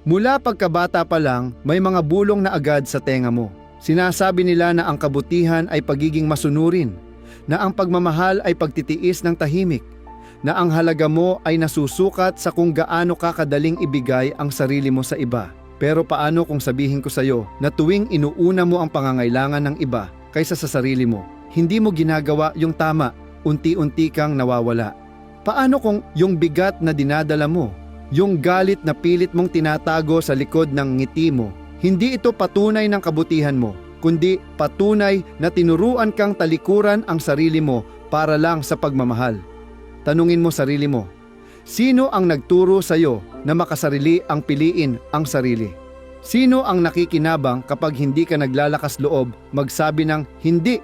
Mula pagkabata pa lang, may mga bulong na agad sa tenga mo. Sinasabi nila na ang kabutihan ay pagiging masunurin, na ang pagmamahal ay pagtitiis ng tahimik, na ang halaga mo ay nasusukat sa kung gaano kakadaling ibigay ang sarili mo sa iba. Pero paano kung sabihin ko sa'yo na tuwing inuuna mo ang pangangailangan ng iba kaysa sa sarili mo, hindi mo ginagawa yung tama, unti-unti kang nawawala? Paano kung yung bigat na dinadala mo, yung galit na pilit mong tinatago sa likod ng ngiti mo, hindi ito patunay ng kabutihan mo, kundi patunay na tinuruan kang talikuran ang sarili mo para lang sa pagmamahal? Tanungin mo sarili mo, sino ang nagturo sa'yo na makasarili ang piliin ang sarili? Sino ang nakikinabang kapag hindi ka naglalakas loob magsabi ng hindi?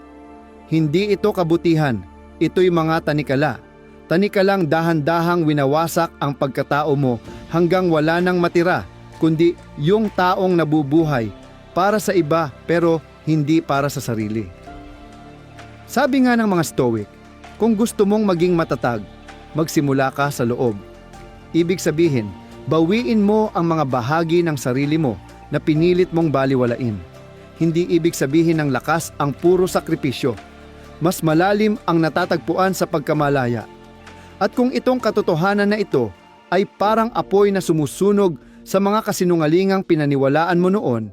Hindi ito kabutihan, ito'y mga tanikala. Tanikalang dahan-dahang winawasak ang pagkatao mo hanggang wala nang matira, kundi yung taong nabubuhay para sa iba pero hindi para sa sarili. Sabi nga ng mga Stoic, kung gusto mong maging matatag, magsimula ka sa loob. Ibig sabihin, bawiin mo ang mga bahagi ng sarili mo na pinilit mong baliwalain. Hindi ibig sabihin ng lakas ang puro sakripisyo. Mas malalim ang natatagpuan sa pagkamalaya. At kung itong katotohanan na ito ay parang apoy na sumusunog sa mga kasinungalingang pinaniwalaan mo noon,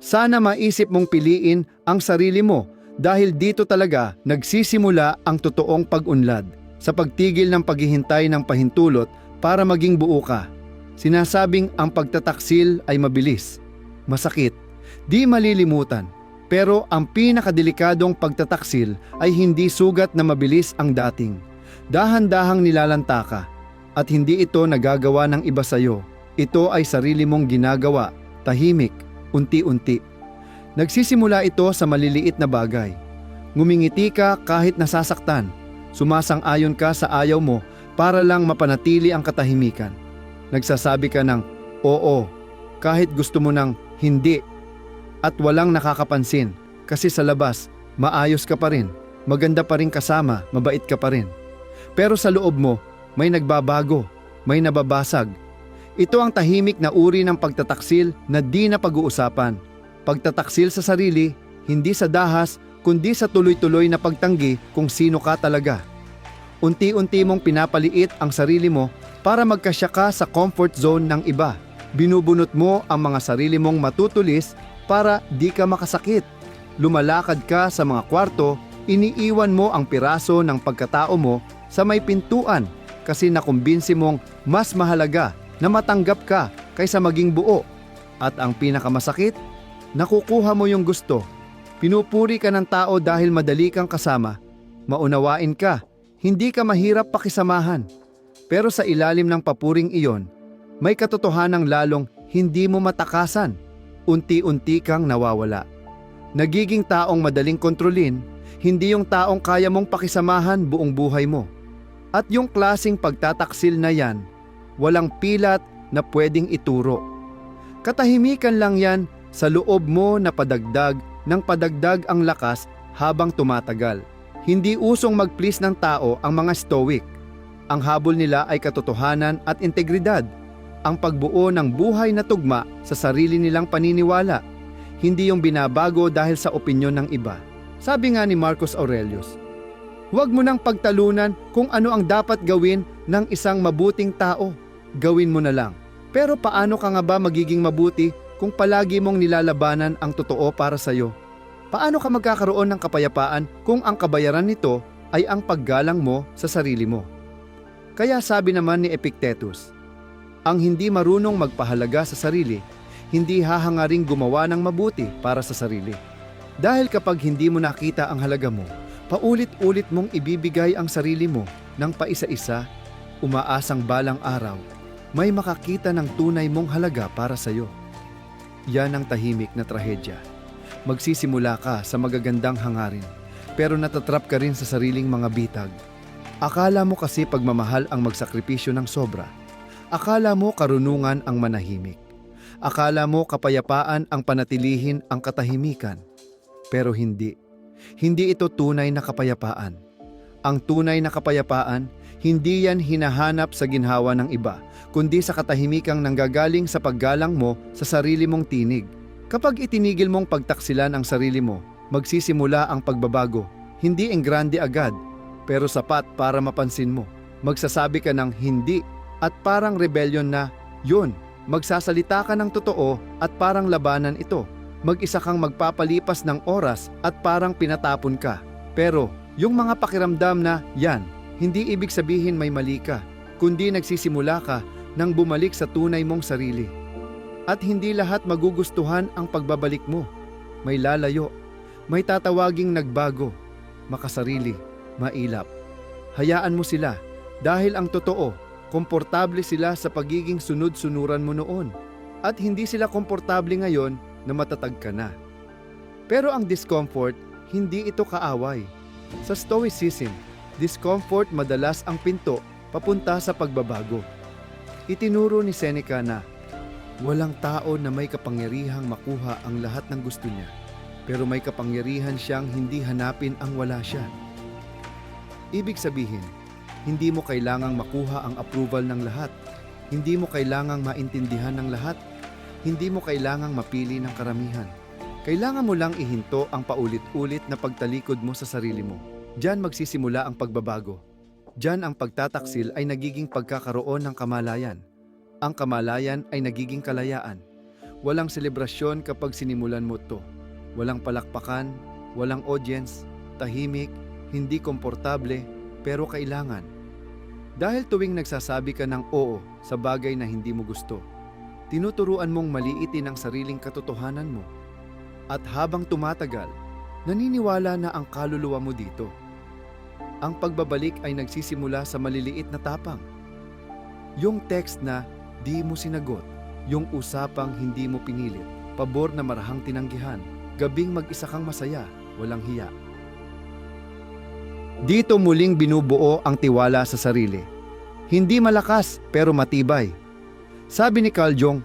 sana maisip mong piliin ang sarili mo dahil dito talaga nagsisimula ang totoong pag-unlad, sa pagtigil ng paghihintay ng pahintulot para maging buo ka. Sinasabing ang pagtataksil ay mabilis, masakit, di malilimutan, pero ang pinakadelikadong pagtataksil ay hindi sugat na mabilis ang dating. Dahan-dahang nilalanta ka, at hindi ito nagagawa ng iba sa'yo. Ito ay sarili mong ginagawa, tahimik, unti-unti. Nagsisimula ito sa maliliit na bagay. Ngumingiti ka kahit nasasaktan. Sumasang-ayon ka sa ayaw mo para lang mapanatili ang katahimikan. Nagsasabi ka ng oo kahit gusto mo ng hindi. At walang nakakapansin kasi sa labas, maayos ka pa rin, maganda pa rin kasama, mabait ka pa rin. Pero sa loob mo, may nagbabago, may nababasag. Ito ang tahimik na uri ng pagtataksil na di na pag-uusapan. Pagtataksil sa sarili, hindi sa dahas, kundi sa tuloy-tuloy na pagtanggi kung sino ka talaga. Unti-unti mong pinapaliit ang sarili mo para magkasya ka sa comfort zone ng iba. Binubunot mo ang mga sarili mong matutulis para di ka makasakit. Lumalakad ka sa mga kwarto, iniiwan mo ang piraso ng pagkatao mo sa may pintuan kasi nakumbinsi mong mas mahalaga na matanggap ka kaysa maging buo. At ang pinakamasakit, nakukuha mo yung gusto. Pinupuri ka ng tao dahil madali kang kasama. Maunawain ka, hindi ka mahirap pakisamahan. Pero sa ilalim ng papuring iyon, may katotohanang lalong hindi mo matakasan. Unti-unti kang nawawala. Nagiging taong madaling kontrolin, hindi yung taong kaya mong pakisamahan buong buhay mo. At yung klasing pagtataksil na yan, walang pilat na pwedeng ituro. Katahimikan lang yan sa loob mo na padagdag ng padagdag ang lakas habang tumatagal. Hindi usong mag-please ng tao ang mga Stoic. Ang habol nila ay katotohanan at integridad, ang pagbuo ng buhay na tugma sa sarili nilang paniniwala, hindi yung binabago dahil sa opinyon ng iba. Sabi nga ni Marcus Aurelius, huwag mo nang pagtalunan kung ano ang dapat gawin ng isang mabuting tao. Gawin mo na lang. Pero paano ka nga ba magiging mabuti kung palagi mong nilalabanan ang totoo para sa'yo? Paano ka magkakaroon ng kapayapaan kung ang kabayaran nito ay ang paggalang mo sa sarili mo? Kaya sabi naman ni Epictetus, ang hindi marunong magpahalaga sa sarili, hindi hahangaring gumawa ng mabuti para sa sarili. Dahil kapag hindi mo nakita ang halaga mo, paulit-ulit mong ibibigay ang sarili mo ng paisa-isa, umaasang balang araw, may makakita ng tunay mong halaga para sa iyo. Yan ang tahimik na trahedya. Magsisimula ka sa magagandang hangarin, pero natatrap ka rin sa sariling mga bitag. Akala mo kasi pagmamahal ang magsakripisyo ng sobra. Akala mo karunungan ang manahimik. Akala mo kapayapaan ang panatilihin ang katahimikan. Pero hindi. Hindi ito tunay na kapayapaan. Ang tunay na kapayapaan, Hindi yan hinahanap sa ginhawa ng iba, kundi sa katahimikang nanggagaling sa paggalang mo sa sarili mong tinig. Kapag itinigil mong pagtaksilan ang sarili mo, magsisimula ang pagbabago. Hindi enggrande agad, pero sapat para mapansin mo. Magsasabi ka ng hindi at parang rebellion na, yun, magsasalita ka ng totoo at parang labanan ito. Mag-isa kang magpapalipas ng oras at parang pinatapon ka. Pero yung mga pakiramdam na yan, hindi ibig sabihin may mali ka, kundi nagsisimula ka nang bumalik sa tunay mong sarili. At hindi lahat magugustuhan ang pagbabalik mo. May lalayo, may tatawaging nagbago, makasarili, mailap. Hayaan mo sila dahil ang totoo, komportable sila sa pagiging sunod-sunuran mo noon. At hindi sila komportable ngayon na matatag ka na. Pero ang discomfort, hindi ito kaaway. Sa Stoicism, discomfort madalas ang pinto papunta sa pagbabago. Itinuro ni Seneca na, walang tao na may kapangyarihang makuha ang lahat ng gusto niya, pero may kapangyarihan siyang hindi hanapin ang wala siya. Ibig sabihin, hindi mo kailangang makuha ang approval ng lahat. Hindi mo kailangang maintindihan ng lahat. Hindi mo kailangang mapili ng karamihan. Kailangan mo lang ihinto ang paulit-ulit na pagtalikod mo sa sarili mo. Diyan magsisimula ang pagbabago. Diyan ang pagtataksil ay nagiging pagkakaroon ng kamalayan. Ang kamalayan ay nagiging kalayaan. Walang selebrasyon kapag sinimulan mo to. Walang palakpakan, walang audience, tahimik, hindi komportable, pero kailangan. Dahil tuwing nagsasabi ka ng oo sa bagay na hindi mo gusto, tinuturuan mong maliitin ang sariling katotohanan mo. At habang tumatagal, naniniwala na ang kaluluwa mo dito. Ang pagbabalik ay nagsisimula sa maliliit na tapang. Yung text na di mo sinagot, yung usapang hindi mo pinilit, pabor na marahang tinanggihan, gabing mag-isa kang masaya, walang hiya. Dito muling binubuo ang tiwala sa sarili. Hindi malakas pero matibay. Sabi ni Carl Jung,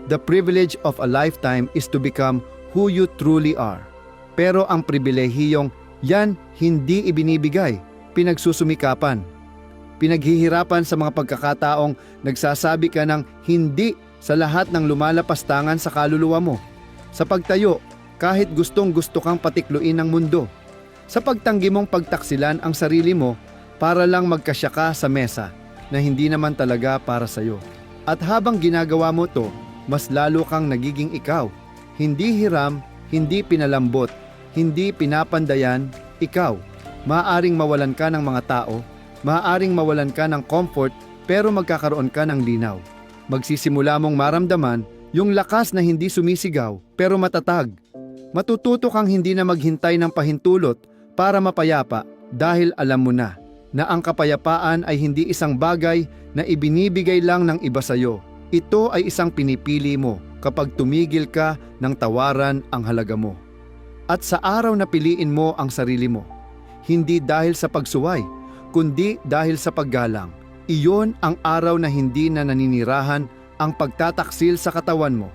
the privilege of a lifetime is to become who you truly are. Pero ang pribilehiyong yan hindi ibinibigay, pinagsusumikapan. Pinaghihirapan sa mga pagkakataong nagsasabi ka ng hindi sa lahat ng lumalapastangan sa kaluluwa mo. Sa pagtayo, kahit gustong-gusto kang patikluin ng mundo. Sa pagtanggi mong pagtaksilan ang sarili mo para lang magkasya ka sa mesa na hindi naman talaga para sa'yo. At habang ginagawa mo to, mas lalo kang nagiging ikaw. Hindi hiram, hindi pinalambot, hindi pinapandayan, ikaw. Maaaring mawalan ka ng mga tao, maaaring mawalan ka ng comfort, pero magkakaroon ka ng linaw. Magsisimula mong maramdaman yung lakas na hindi sumisigaw, pero matatag. Matututo kang hindi na maghintay ng pahintulot para mapayapa dahil alam mo na ang kapayapaan ay hindi isang bagay na ibinibigay lang ng iba sa'yo. Ito ay isang pinipili mo kapag tumigil ka ng tawaran ang halaga mo. At sa araw na piliin mo ang sarili mo, hindi dahil sa pagsuway, kundi dahil sa paggalang, iyon ang araw na hindi na naninirahan ang pagtataksil sa katawan mo.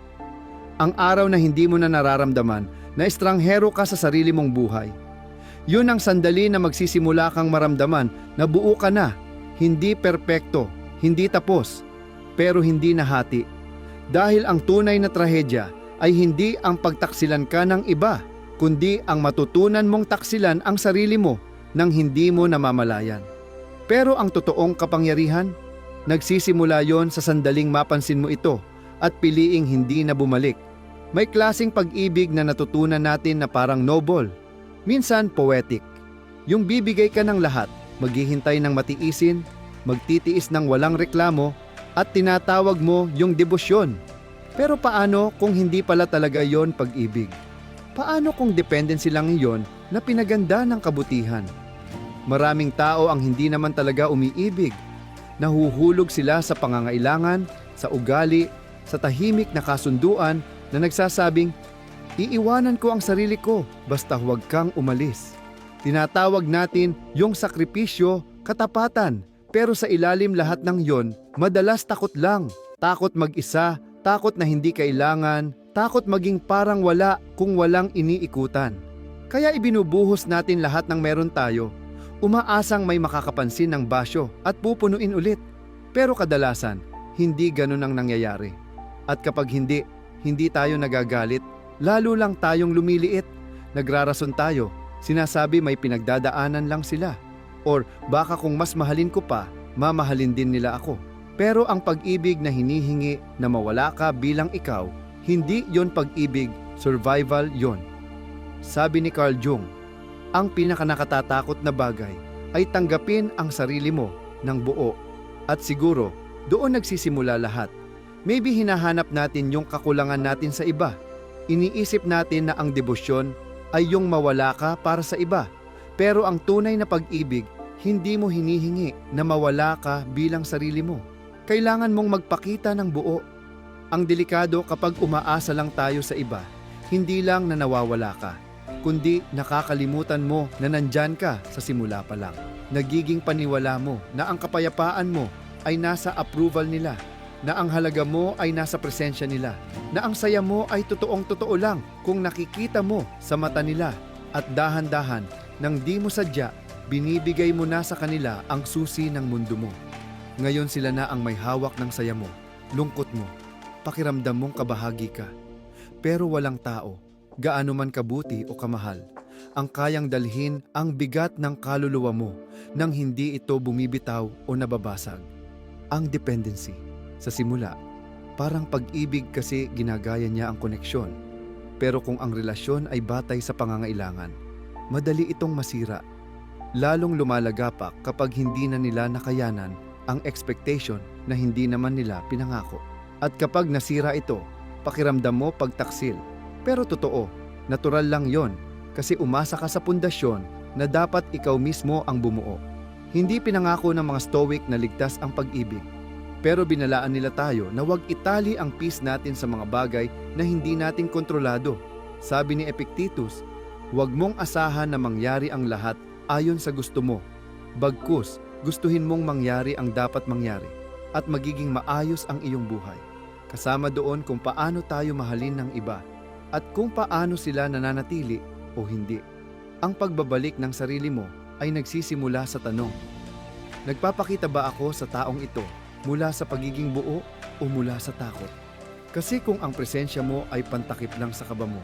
Ang araw na hindi mo na nararamdaman na estranghero ka sa sarili mong buhay. Yun ang sandali na magsisimula kang maramdaman na buo ka na, hindi perpekto, hindi tapos, pero hindi nahati. Dahil ang tunay na trahedya ay hindi ang pagtaksilan ka ng iba, kundi ang matutunan mong taksilan ang sarili mo nang hindi mo namamalayan. Pero ang totoong kapangyarihan, nagsisimula yon sa sandaling mapansin mo ito at piliing hindi na bumalik. May klaseng pag-ibig na natutunan natin na parang noble, minsan poetic. Yung bibigay ka ng lahat, maghihintay ng matiisin, magtitiis ng walang reklamo, at tinatawag mo yung debosyon. Pero paano kung hindi pala talaga yon pag-ibig? Paano kung dependency lang iyon na pinaganda ng kabutihan? Maraming tao ang hindi naman talaga umiibig. Nahuhulog sila sa pangangailangan, sa ugali, sa tahimik na kasunduan na nagsasabing, iiwanan ko ang sarili ko basta huwag kang umalis. Tinatawag natin yung sakripisyo, katapatan, pero sa ilalim lahat ng yon, madalas takot lang. Takot mag-isa, takot na hindi kailangan, takot maging parang wala kung walang iniikutan. Kaya ibinubuhos natin lahat ng meron tayo Umaasang may makakapansin ng basyo at pupunuin ulit. Pero kadalasan, hindi ganun ang nangyayari. At kapag hindi tayo nagagalit, lalo lang tayong lumiliit. Nagrarason tayo, sinasabi may pinagdadaanan lang sila. Or baka kung mas mahalin ko pa, mamahalin din nila ako. Pero ang pag-ibig na hinihingi na mawala ka bilang ikaw, hindi yon pag-ibig, survival yon. Sabi ni Carl Jung, ang pinakanakatatakot na bagay ay tanggapin ang sarili mo ng buo. At siguro, doon nagsisimula lahat. Maybe hinahanap natin yung kakulangan natin sa iba. Iniisip natin na ang debosyon ay yung mawala ka para sa iba. Pero ang tunay na pag-ibig, hindi mo hinihingi na mawala ka bilang sarili mo. Kailangan mong magpakita ng buo. Ang delikado kapag umaasa lang tayo sa iba, hindi lang na nawawala ka, kundi nakakalimutan mo na nandyan ka sa simula pa lang. Nagiging paniwala mo na ang kapayapaan mo ay nasa approval nila, na ang halaga mo ay nasa presensya nila, na ang saya mo ay totoong-totoo lang kung nakikita mo sa mata nila. At dahan-dahan, nang di mo sadya, binibigay mo na sa kanila ang susi ng mundo mo. Ngayon sila na ang may hawak ng saya mo, lungkot mo, pakiramdam mong kabahagi ka. Pero walang tao, gaano man kabuti o kamahal, ang kayang dalhin ang bigat ng kaluluwa mo nang hindi ito bumibitaw o nababasag. Ang dependency, sa simula, parang pag-ibig kasi ginagaya niya ang koneksyon. Pero kung ang relasyon ay batay sa pangangailangan, madali itong masira. Lalong lumalagapak kapag hindi na nila nakayanan ang expectation na hindi naman nila pinangako. At kapag nasira ito, pakiramdam mo pagtaksil. Pero totoo, natural lang yon kasi umasa ka sa pundasyon na dapat ikaw mismo ang bumuo. Hindi pinangako ng mga Stoic na ligtas ang pag-ibig. Pero binalaan nila tayo na huwag itali ang peace natin sa mga bagay na hindi natin kontrolado. Sabi ni Epictetus, huwag mong asahan na mangyari ang lahat ayon sa gusto mo. Bagkus, gustuhin mong mangyari ang dapat mangyari at magiging maayos ang iyong buhay. Kasama doon kung paano tayo mahalin ng iba at kung paano sila nananatili o hindi. Ang pagbabalik ng sarili mo ay nagsisimula sa tanong, nagpapakita ba ako sa taong ito mula sa pagiging buo o mula sa takot? Kasi kung ang presensya mo ay pantakip lang sa kaba mo,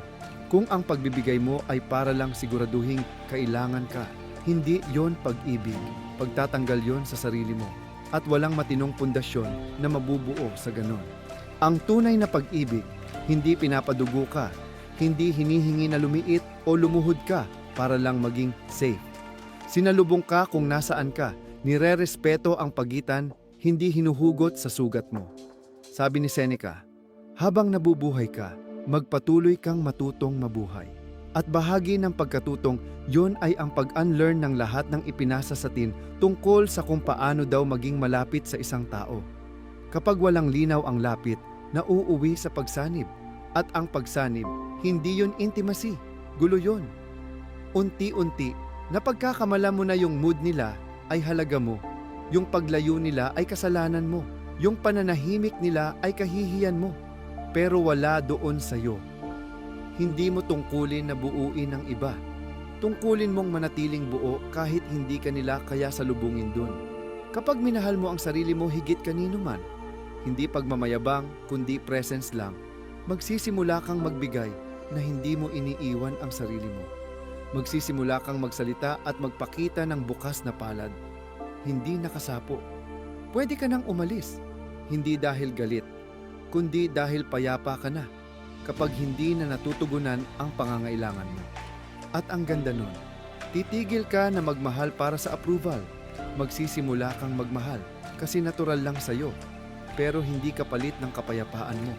kung ang pagbibigay mo ay para lang siguraduhing kailangan ka, hindi yon pag-ibig. Pagtatanggal yon sa sarili mo at walang matinong pundasyon na mabubuo sa ganon. Ang tunay na pag-ibig, hindi pinapadugo ka, hindi hinihingi na lumiit o lumuhod ka para lang maging safe. Sinalubong ka kung nasaan ka, nire-respeto ang pagitan, hindi hinuhugot sa sugat mo. Sabi ni Seneca, habang nabubuhay ka, magpatuloy kang matutong mabuhay. At bahagi ng pagkatutong, yon ay ang pag-unlearn ng lahat ng ipinasa sa atin tungkol sa kung paano daw maging malapit sa isang tao. Kapag walang linaw ang lapit, nauuwi sa pagsanib. At ang pagsanib, hindi yon intimacy, gulo yon. Unti-unti, napagkakamala mo na yung mood nila ay halaga mo. Yung paglayo nila ay kasalanan mo. Yung pananahimik nila ay kahihiyan mo. Pero wala doon sa'yo. Hindi mo tungkulin na buuin ng iba. Tungkulin mong manatiling buo kahit hindi ka nila kaya salubungin dun. Kapag minahal mo ang sarili mo higit kanino man, hindi pagmamayabang kundi presence lang, magsisimula kang magbigay na hindi mo iniiwan ang sarili mo. Magsisimula kang magsalita at magpakita ng bukas na palad. Hindi nakasapo. Pwede ka nang umalis, hindi dahil galit, kundi dahil payapa ka na kapag hindi na natutugunan ang pangangailangan mo. At ang ganda nun, titigil ka na magmahal para sa approval. Magsisimula kang magmahal kasi natural lang sa'yo, pero hindi kapalit ng kapayapaan mo.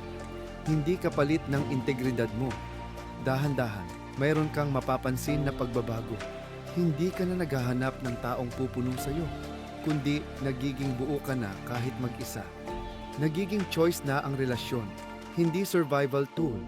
Hindi kapalit ng integridad mo. Dahan-dahan, mayroon kang mapapansin na pagbabago. Hindi ka na naghahanap ng taong pupuno sa'yo, kundi nagiging buo ka na kahit mag-isa. Nagiging choice na ang relasyon, hindi survival tool.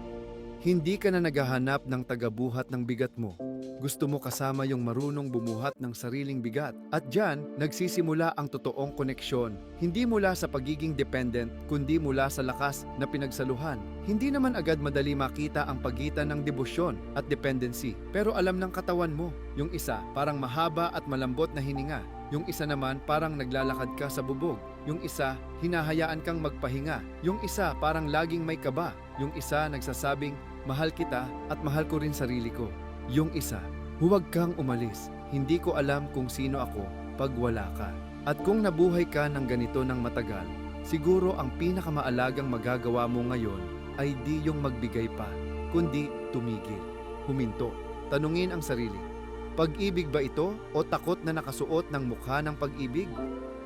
Hindi ka na naghahanap ng tagabuhat ng bigat mo. Gusto mo kasama yung marunong bumuhat ng sariling bigat. At diyan, nagsisimula ang totoong koneksyon. Hindi mula sa pagiging dependent, kundi mula sa lakas na pinagsaluhan. Hindi naman agad madali makita ang pagitan ng debosyon at dependency. Pero alam ng katawan mo, yung isa parang mahaba at malambot na hininga. Yung isa naman parang naglalakad ka sa bubog. Yung isa, hinahayaan kang magpahinga. Yung isa parang laging may kaba. Yung isa nagsasabing, mahal kita at mahal ko rin sarili ko. Yung isa, huwag kang umalis. Hindi ko alam kung sino ako pag wala ka. At kung nabuhay ka ng ganito ng matagal, siguro ang pinakamaalagang magagawa mo ngayon ay di yung magbigay pa, kundi tumigil, huminto, tanungin ang sarili. Pag-ibig ba ito o takot na nakasuot ng mukha ng pag-ibig?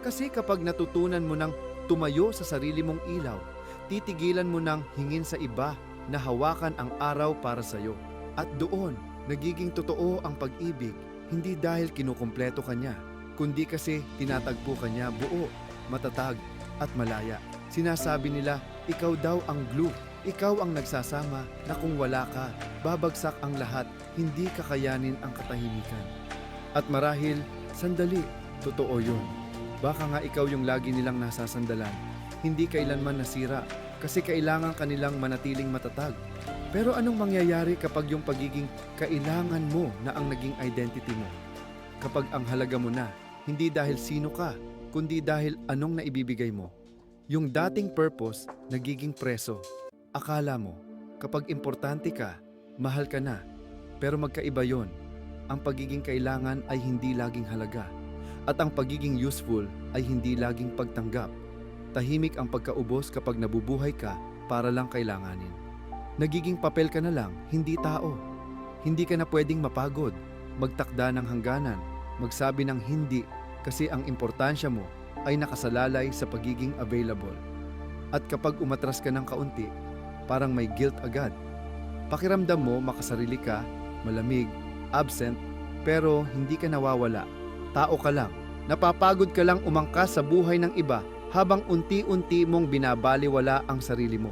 Kasi kapag natutunan mo ng tumayo sa sarili mong ilaw, titigilan mo ng hingin sa iba na hawakan ang araw para sa'yo. At doon, nagiging totoo ang pag-ibig, hindi dahil kinukumpleto ka niya, kundi kasi tinatagpo ka niya buo, matatag at malaya. Sinasabi nila, ikaw daw ang glue, ikaw ang nagsasama na kung wala ka, babagsak ang lahat, hindi kakayanin ang katahimikan. At marahil, sandali, totoo yun. Baka nga ikaw yung lagi nilang nasasandalan, hindi kailanman nasira, kasi kailangan kanilang manatiling matatag. Pero anong mangyayari kapag yung pagiging kailangan mo na ang naging identity mo? Kapag ang halaga mo na, hindi dahil sino ka, kundi dahil anong naibibigay mo. Yung dating purpose, nagiging preso. Akala mo, kapag importante ka, mahal ka na. Pero magkaiba yon. Ang pagiging kailangan ay hindi laging halaga. At ang pagiging useful ay hindi laging pagtanggap. Tahimik ang pagkaubos kapag nabubuhay ka para lang kailanganin. Nagiging papel ka na lang, hindi tao. Hindi ka na pwedeng mapagod, magtakda ng hangganan, magsabi ng hindi kasi ang importansya mo ay nakasalalay sa pagiging available. At kapag umatras ka ng kaunti, parang may guilt agad. Pakiramdam mo makasarili ka, malamig, absent, pero hindi ka nawawala. Tao ka lang. Napapagod ka lang umangkas sa buhay ng iba habang unti-unti mong binabaliwala ang sarili mo.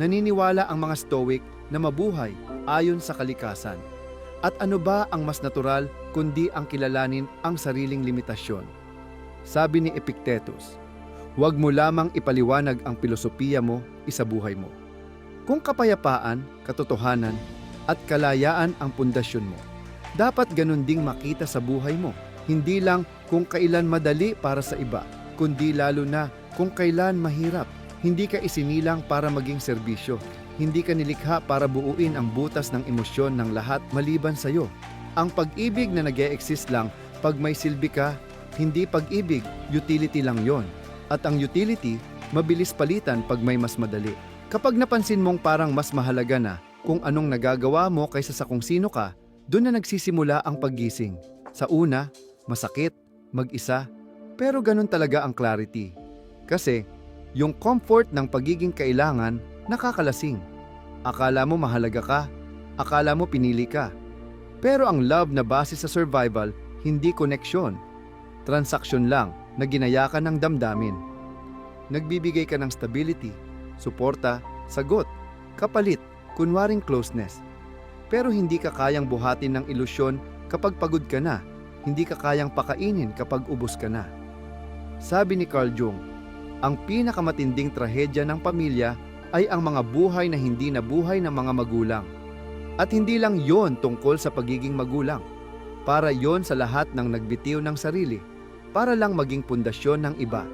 Naniniwala ang mga Stoic na mabuhay ayon sa kalikasan. At ano ba ang mas natural kundi ang kilalanin ang sariling limitasyon? Sabi ni Epictetus, huwag mo lamang ipaliwanag ang filosofiya mo, isabuhay mo. Kung kapayapaan, katotohanan, at kalayaan ang pundasyon mo, dapat ganun ding makita sa buhay mo. Hindi lang kung kailan madali para sa iba, kundi lalo na kung kailan mahirap. Hindi ka isinilang para maging serbisyo. Hindi ka nilikha para buuin ang butas ng emosyon ng lahat maliban sa iyo. Ang pag-ibig na nag-e-exist lang pag may silbi ka, hindi pag-ibig, utility lang yon. At ang utility, mabilis palitan pag may mas madali. Kapag napansin mong parang mas mahalaga na kung anong nagagawa mo kaysa sa kung sino ka, doon na nagsisimula ang paggising. Sa una, masakit, mag-isa, pero ganun talaga ang clarity. Kasi, yung comfort ng pagiging kailangan, nakakalasing. Akala mo mahalaga ka, akala mo pinili ka. Pero ang love na base sa survival, hindi koneksyon. Transaksyon lang na ginayakan ng damdamin. Nagbibigay ka ng stability, suporta, sagot, kapalit, kunwaring closeness. Pero hindi ka kayang buhatin ng ilusyon kapag pagod ka na, hindi ka kayang pakainin kapag ubos ka na. Sabi ni Carl Jung, ang pinakamatinding trahedya ng pamilya ay ang mga buhay na hindi nabuhay ng mga magulang. At hindi lang yon tungkol sa pagiging magulang. Para yon sa lahat ng nagbitiw ng sarili, para lang maging pundasyon ng iba.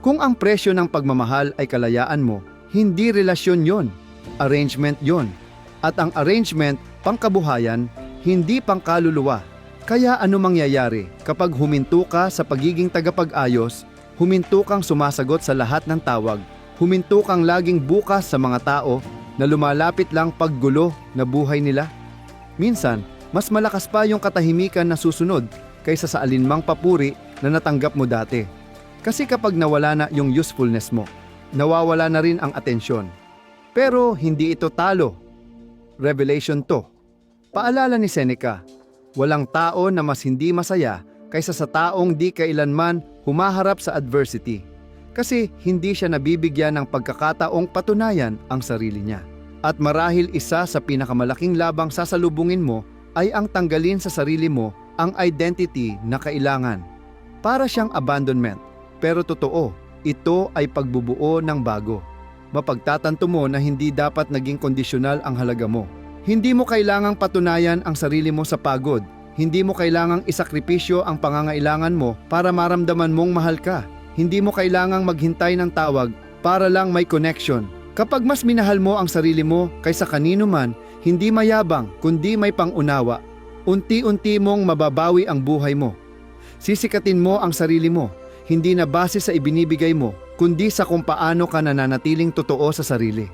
Kung ang presyo ng pagmamahal ay kalayaan mo, hindi relasyon yon, arrangement yon. At ang arrangement, pangkabuhayan, hindi pangkaluluwa. Kaya ano mangyayari kapag huminto ka sa pagiging tagapag-ayos, huminto kang sumasagot sa lahat ng tawag, huminto kang laging bukas sa mga tao na lumalapit lang paggulo na buhay nila? Minsan, mas malakas pa yung katahimikan na susunod kaysa sa alinmang papuri na natanggap mo dati. Kasi kapag nawala na yung usefulness mo, nawawala na rin ang atensyon. Pero hindi ito talo. Revelation to. Paalala ni Seneca, walang tao na mas hindi masaya kaysa sa taong di kailanman humaharap sa adversity. Kasi hindi siya nabibigyan ng pagkakataong patunayan ang sarili niya. At marahil isa sa pinakamalaking labang sasalubungin mo ay ang tanggalin sa sarili mo ang identity na kailangan. Para siyang abandonment, pero totoo, ito ay pagbubuo ng bago. Mapagtatanto mo na hindi dapat naging kondisyonal ang halaga mo. Hindi mo kailangang patunayan ang sarili mo sa pagod. Hindi mo kailangang isakripisyo ang pangangailangan mo para maramdaman mong mahal ka. Hindi mo kailangang maghintay ng tawag para lang may connection. Kapag mas minahal mo ang sarili mo kaysa kanino man, hindi mayabang kundi may pangunawa. Unti-unti mong mababawi ang buhay mo. Sisikatin mo ang sarili mo, hindi na base sa ibinibigay mo, kundi sa kung paano ka nananatiling totoo sa sarili.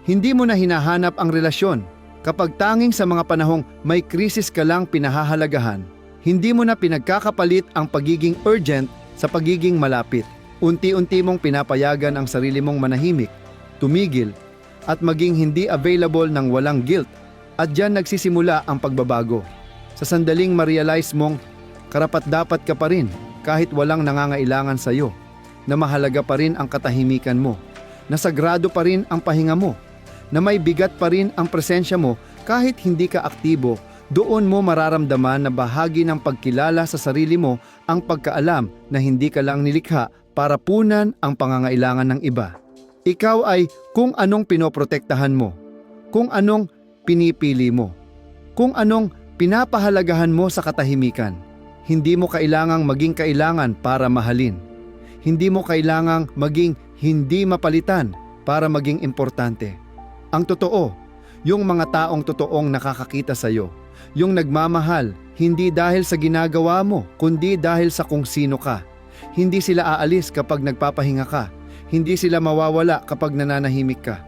Hindi mo na hinahanap ang relasyon. Kapag tanging sa mga panahong may krisis ka lang pinahahalagahan, hindi mo na pinagkakapalit ang pagiging urgent sa pagiging malapit. Unti-unti mong pinapayagan ang sarili mong manahimik, tumigil, at maging hindi available ng walang guilt. At diyan nagsisimula ang pagbabago. Sa sandaling ma-realize mong karapat-dapat ka pa rin kahit walang nangangailangan sa iyo, na mahalaga pa rin ang katahimikan mo, na sagrado pa rin ang pahinga mo, na may bigat pa rin ang presensya mo kahit hindi ka aktibo. Doon mo mararamdaman na bahagi ng pagkilala sa sarili mo ang pagkaalam na hindi ka lang nilikha para punan ang pangangailangan ng iba. Ikaw ay kung anong pinoprotektahan mo, kung anong pinipili mo, kung anong pinapahalagahan mo sa katahimikan. Hindi mo kailangang maging kailangan para mahalin. Hindi mo kailangang maging hindi mapalitan para maging importante. Ang totoo, yung mga taong totoong nakakakita sa iyo, yung nagmamahal, hindi dahil sa ginagawa mo, kundi dahil sa kung sino ka. Hindi sila aalis kapag nagpapahinga ka. Hindi sila mawawala kapag nananahimik ka.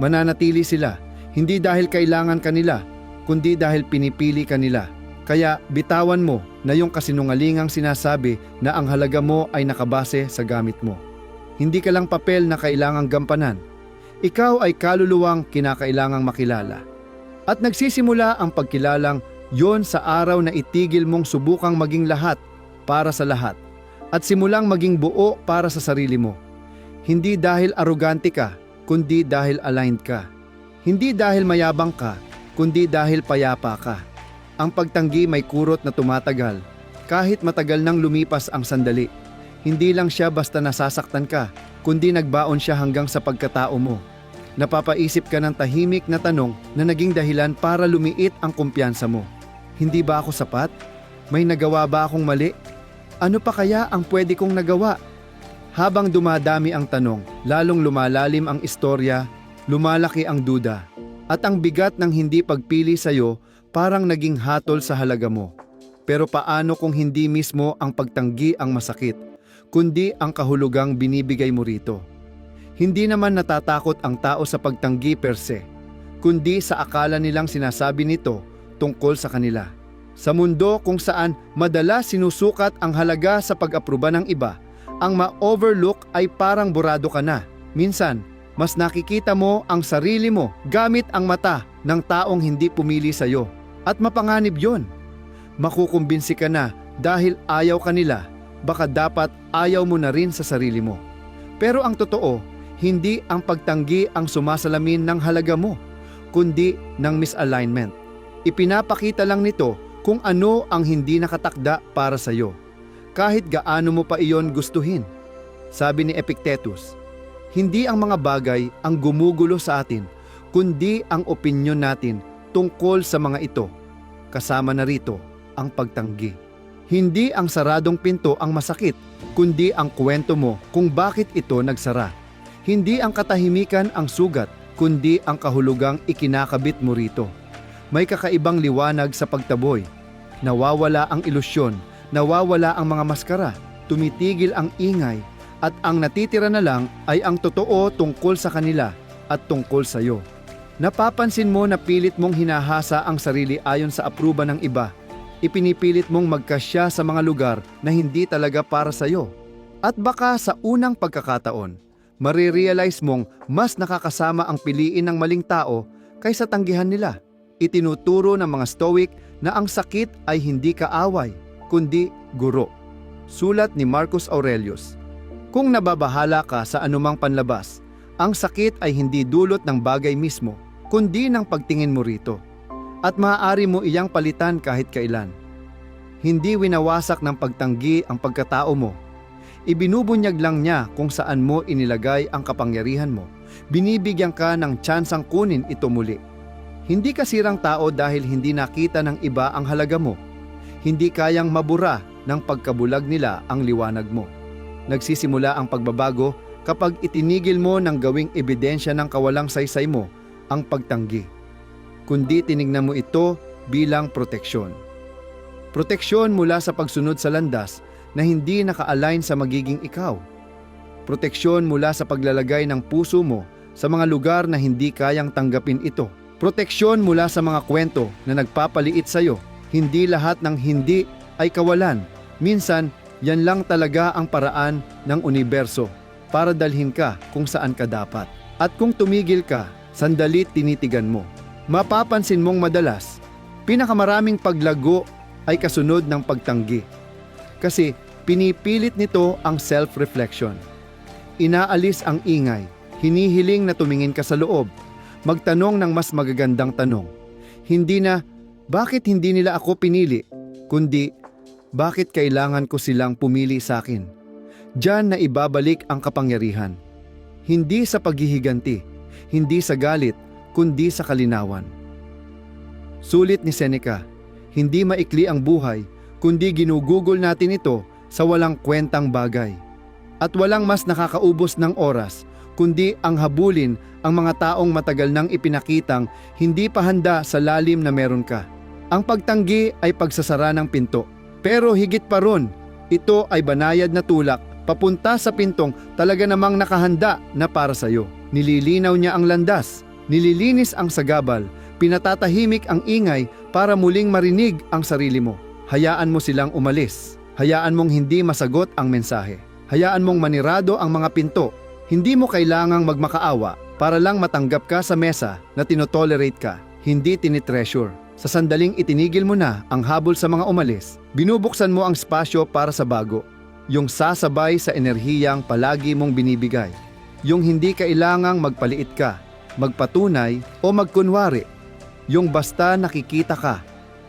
Mananatili sila, hindi dahil kailangan kanila, kundi dahil pinipili kanila. Kaya bitawan mo na yung kasinungalingang sinasabi na ang halaga mo ay nakabase sa gamit mo. Hindi ka lang papel na kailangang gampanan. Ikaw ay kaluluwang kinakailangang makilala. At nagsisimula ang pagkilalang yon sa araw na itigil mong subukang maging lahat para sa lahat at simulang maging buo para sa sarili mo. Hindi dahil arugante ka, kundi dahil aligned ka. Hindi dahil mayabang ka, kundi dahil payapa ka. Ang pagtanggi may kurot na tumatagal. Kahit matagal nang lumipas ang sandali, hindi lang siya basta nasasaktan ka, kundi nagbaon siya hanggang sa pagkatao mo. Napapaisip ka ng tahimik na tanong na naging dahilan para lumiit ang kumpiyansa mo. Hindi ba ako sapat? May nagawa ba akong mali? Ano pa kaya ang pwede kong nagawa? Habang dumadami ang tanong, lalong lumalalim ang istorya, lumalaki ang duda, at ang bigat ng hindi pagpili sa'yo parang naging hatol sa halaga mo. Pero paano kung hindi mismo ang pagtanggi ang masakit, kundi ang kahulugang binibigay mo rito? Hindi naman natatakot ang tao sa pagtanggi per se, kundi sa akala nilang sinasabi nito tungkol sa kanila. Sa mundo kung saan madalas sinusukat ang halaga sa pag-aproba ng iba, ang ma-overlook ay parang burado ka na. Minsan, mas nakikita mo ang sarili mo gamit ang mata ng taong hindi pumili sa'yo. At mapanganib yon. Makukumbinsi ka na dahil ayaw ka nila, baka dapat ayaw mo na rin sa sarili mo. Pero ang totoo, hindi ang pagtanggi ang sumasalamin ng halaga mo, kundi ng misalignment. Ipinapakita lang nito kung ano ang hindi nakatakda para sa iyo, kahit gaano mo pa iyon gustuhin. Sabi ni Epictetus, hindi ang mga bagay ang gumugulo sa atin, kundi ang opinyon natin tungkol sa mga ito. Kasama na rito ang pagtanggi. Hindi ang saradong pinto ang masakit, kundi ang kwento mo kung bakit ito nagsara. Hindi ang katahimikan ang sugat, kundi ang kahulugang ikinakabit mo rito. May kakaibang liwanag sa pagtaboy. Nawawala ang ilusyon, nawawala ang mga maskara, tumitigil ang ingay, at ang natitira na lang ay ang totoo tungkol sa kanila at tungkol sa iyo. Napapansin mo na pilit mong hinahasa ang sarili ayon sa apruba ng iba. Ipinipilit mong magkasya sa mga lugar na hindi talaga para sa iyo. At baka sa unang pagkakataon, marirealize mong mas nakakasama ang piliin ng maling tao kaysa tanggihan nila. Itinuturo ng mga Stoic na ang sakit ay hindi kaaway, kundi guro. Sulat ni Marcus Aurelius. Kung nababahala ka sa anumang panlabas, ang sakit ay hindi dulot ng bagay mismo, kundi ng pagtingin mo rito. At maaari mo iyang palitan kahit kailan. Hindi winawasak ng pagtanggi ang pagkatao mo. Ibinubunyag lang niya kung saan mo inilagay ang kapangyarihan mo. Binibigyan ka ng tsansang kunin ito muli. Hindi ka sirang tao dahil hindi nakita ng iba ang halaga mo. Hindi kayang mabura ng pagkabulag nila ang liwanag mo. Nagsisimula ang pagbabago kapag itinigil mo ng gawing ebidensya ng kawalang saysay mo ang pagtanggi. Kundi tinignan mo ito bilang proteksyon. Proteksyon mula sa pagsunod sa landas na hindi naka-align sa magiging ikaw. Proteksyon mula sa paglalagay ng puso mo sa mga lugar na hindi kayang tanggapin ito. Proteksyon mula sa mga kwento na nagpapaliit sa iyo. Hindi lahat ng hindi ay kawalan. Minsan, yan lang talaga ang paraan ng universo para dalhin ka kung saan ka dapat. At kung tumigil ka, sandali tinitigan mo. Mapapansin mong madalas, pinakamaraming paglago ay kasunod ng pagtanggi. Kasi pinipilit nito ang self-reflection. Inaalis ang ingay, hinihiling na tumingin ka sa loob, magtanong ng mas magagandang tanong. Hindi na, bakit hindi nila ako pinili? Kundi, bakit kailangan ko silang pumili sa akin? Diyan na ibabalik ang kapangyarihan. Hindi sa paghihiganti, hindi sa galit, kundi sa kalinawan. Sulit ni Seneca, hindi maikli ang buhay, kundi ginugugol natin ito sa walang kwentang bagay. At walang mas nakakaubos ng oras, kundi ang habulin ang mga taong matagal nang ipinakitang hindi pa handa sa lalim na meron ka. Ang pagtanggi ay pagsasara ng pinto. Pero higit pa ron, ito ay banayad na tulak papunta sa pintong talaga namang nakahanda na para sa iyo. Nililinaw niya ang landas, nililinis ang sagabal, pinatatahimik ang ingay para muling marinig ang sarili mo. Hayaan mo silang umalis. Hayaan mong hindi masagot ang mensahe. Hayaan mong manirado ang mga pinto. Hindi mo kailangang magmakaawa para lang matanggap ka sa mesa na tinotolerate ka, hindi tinitreasure. Sa sandaling itinigil mo na ang habol sa mga umalis, binubuksan mo ang spasyo para sa bago. Yung sasabay sa enerhiyang palagi mong binibigay. Yung hindi kailangang magpaliit ka, magpatunay o magkunwari. Yung basta nakikita ka.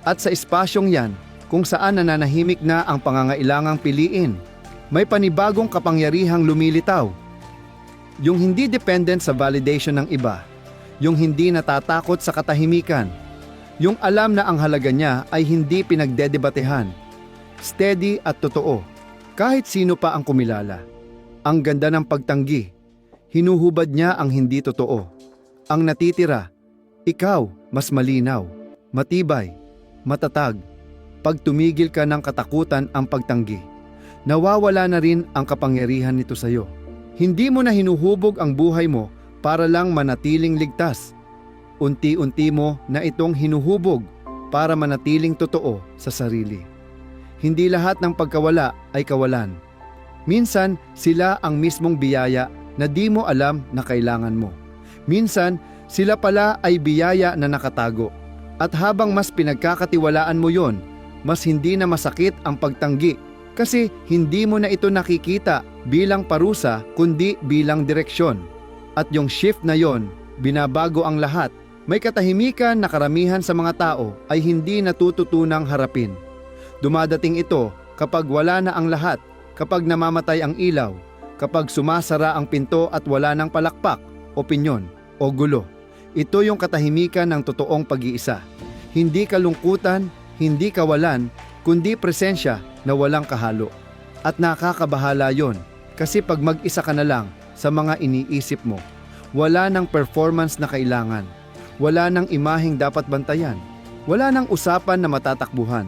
At sa espasyong yan, kung saan nananahimik na ang pangangailangang piliin, may panibagong kapangyarihang lumilitaw. Yung hindi dependent sa validation ng iba. Yung hindi natatakot sa katahimikan. Yung alam na ang halaga niya ay hindi pinagdedebatehan. Steady at totoo. Kahit sino pa ang kumilala. Ang ganda ng pagtanggi. Hinuhubad niya ang hindi totoo. Ang natitira, ikaw mas malinaw, matibay, matatag. Pag tumigil ka ng katakutan ang pagtanggi, nawawala na rin ang kapangyarihan nito sa iyo. Hindi mo na hinuhubog ang buhay mo para lang manatiling ligtas. Unti-unti mo na itong hinuhubog para manatiling totoo sa sarili. Hindi lahat ng pagkawala ay kawalan. Minsan, sila ang mismong biyaya na di mo alam na kailangan mo. Minsan, sila pala ay biyaya na nakatago. At habang mas pinagkakatiwalaan mo yon, mas hindi na masakit ang pagtanggi kasi hindi mo na ito nakikita bilang parusa kundi bilang direksyon. At yung shift na yon, binabago ang lahat. May katahimikan na karamihan sa mga tao ay hindi natututunang harapin. Dumadating ito kapag wala na ang lahat, kapag namamatay ang ilaw, kapag sumasara ang pinto at wala ng palakpak, opinyon o gulo. Ito yung katahimikan ng totoong pag-iisa. Hindi kalungkutan, hindi kawalan, kundi presensya na walang kahalo. At nakakabahala yon kasi pag mag-isa ka na lang sa mga iniisip mo, wala ng performance na kailangan. Wala nang imaheng dapat bantayan. Wala nang usapan na matatakbuhan.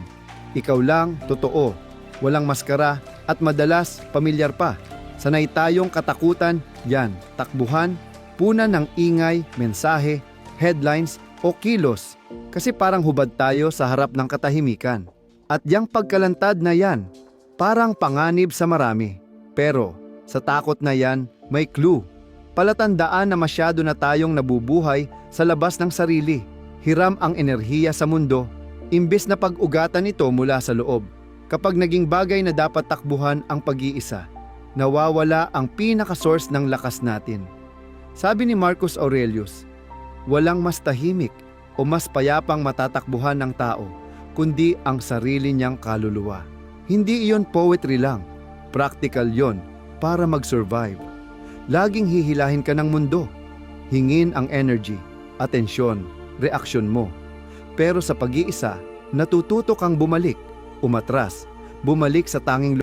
Ikaw lang, totoo. Walang maskara at madalas pamilyar pa. Sanay tayong katakutan, yan, takbuhan, punan ng ingay, mensahe, headlines o kilos. Kasi parang hubad tayo sa harap ng katahimikan. At yang pagkalantad na yan, parang panganib sa marami. Pero sa takot na yan, may clue. Palatandaan na masyado na tayong nabubuhay sa labas ng sarili. Hiram ang enerhiya sa mundo, imbes na pag-ugatan ito mula sa loob. Kapag naging bagay na dapat takbuhan ang pag-iisa, nawawala ang pinaka-source ng lakas natin. Sabi ni Marcus Aurelius, walang mas tahimik o mas payapang matatakbuhan ng tao, kundi ang sarili niyang kaluluwa. Hindi iyon poetry lang, practical yon para mag-survive. Laging hihilahin ka ng mundo, hingin ang energy, atensyon, reaksyon mo. Pero sa pag-iisa, natututo kang bumalik, umatras, bumalik sa tanging